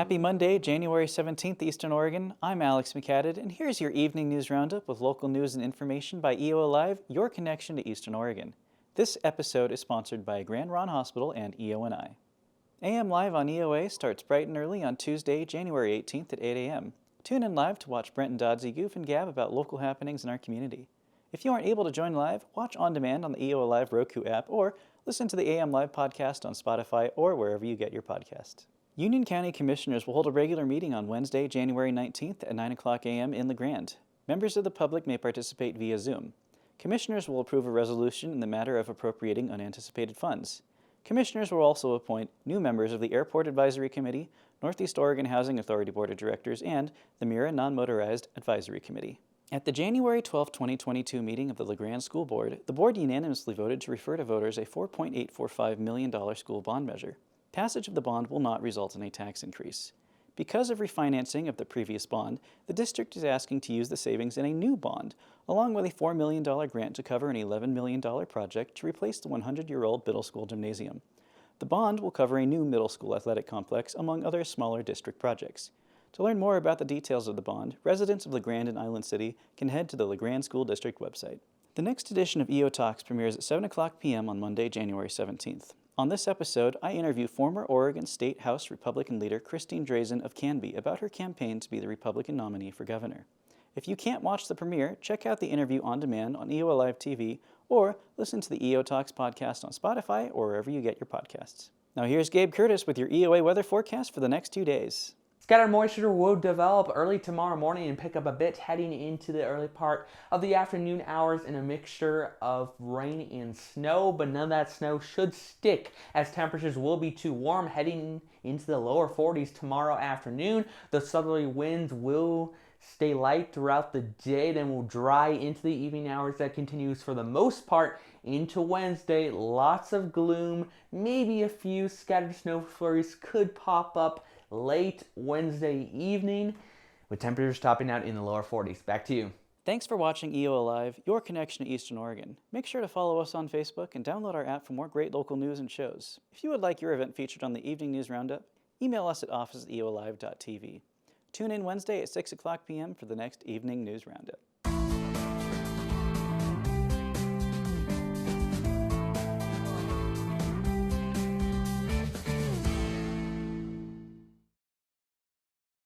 Happy Monday, January 17th, Eastern Oregon. I'm Alex McCadded, and here's your evening news roundup with local news and information by EO Alive, your connection to Eastern Oregon. This episode is sponsored by Grand Ronde Hospital and EO&I. AM Live on EOA starts bright and early on Tuesday, January 18th at 8 a.m. Tune in live to watch Brent and Dodsey goof and gab about local happenings in our community. If you aren't able to join live, watch on demand on the EO Alive Roku app or listen to the AM Live podcast on Spotify or wherever you get your podcast. Union County Commissioners will hold a regular meeting on Wednesday, January 19th at 9 o'clock a.m. in La Grande. Members of the public may participate via Zoom. Commissioners will approve a resolution in the matter of appropriating unanticipated funds. Commissioners will also appoint new members of the Airport Advisory Committee, Northeast Oregon Housing Authority Board of Directors, and the Mira Non-Motorized Advisory Committee. At the January 12, 2022 meeting of the La Grande School Board, the board unanimously voted to refer to voters a $4.845 million school bond measure. Passage of the bond will not result in a tax increase. Because of refinancing of the previous bond, the district is asking to use the savings in a new bond, along with a $4 million grant to cover an $11 million project to replace the 100-year-old middle school gymnasium. The bond will cover a new middle school athletic complex, among other smaller district projects. To learn more about the details of the bond, residents of La Grande and Island City can head to the La Grande School District website. The next edition of EO Talks premieres at 7 o'clock p.m. on Monday, January 17th. On this episode, I interview former Oregon State House Republican leader Christine Drazan of Canby about her campaign to be the Republican nominee for governor. If you can't watch the premiere, check out the interview on demand on EO Alive TV or listen to the EO Talks podcast on Spotify or wherever you get your podcasts. Now here's Gabe Curtis with your EOA weather forecast for the next 2 days. Scattered moisture will develop early tomorrow morning and pick up a bit heading into the early part of the afternoon hours in a mixture of rain and snow, but none of that snow should stick as temperatures will be too warm heading into the lower 40s tomorrow afternoon. The southerly winds will stay light throughout the day, then will dry into the evening hours. That continues for the most part into Wednesday. Lots of gloom, maybe a few scattered snow flurries could pop up late Wednesday evening, with temperatures topping out in the lower 40s. Back to you. Thanks for watching EO Alive, your connection to Eastern Oregon. Make sure to follow us on Facebook and download our app for more great local news and shows. If you would like your event featured on the Evening News Roundup, email us at office@eoalive.tv. Tune in Wednesday at 6 o'clock p.m. for the next Evening News Roundup.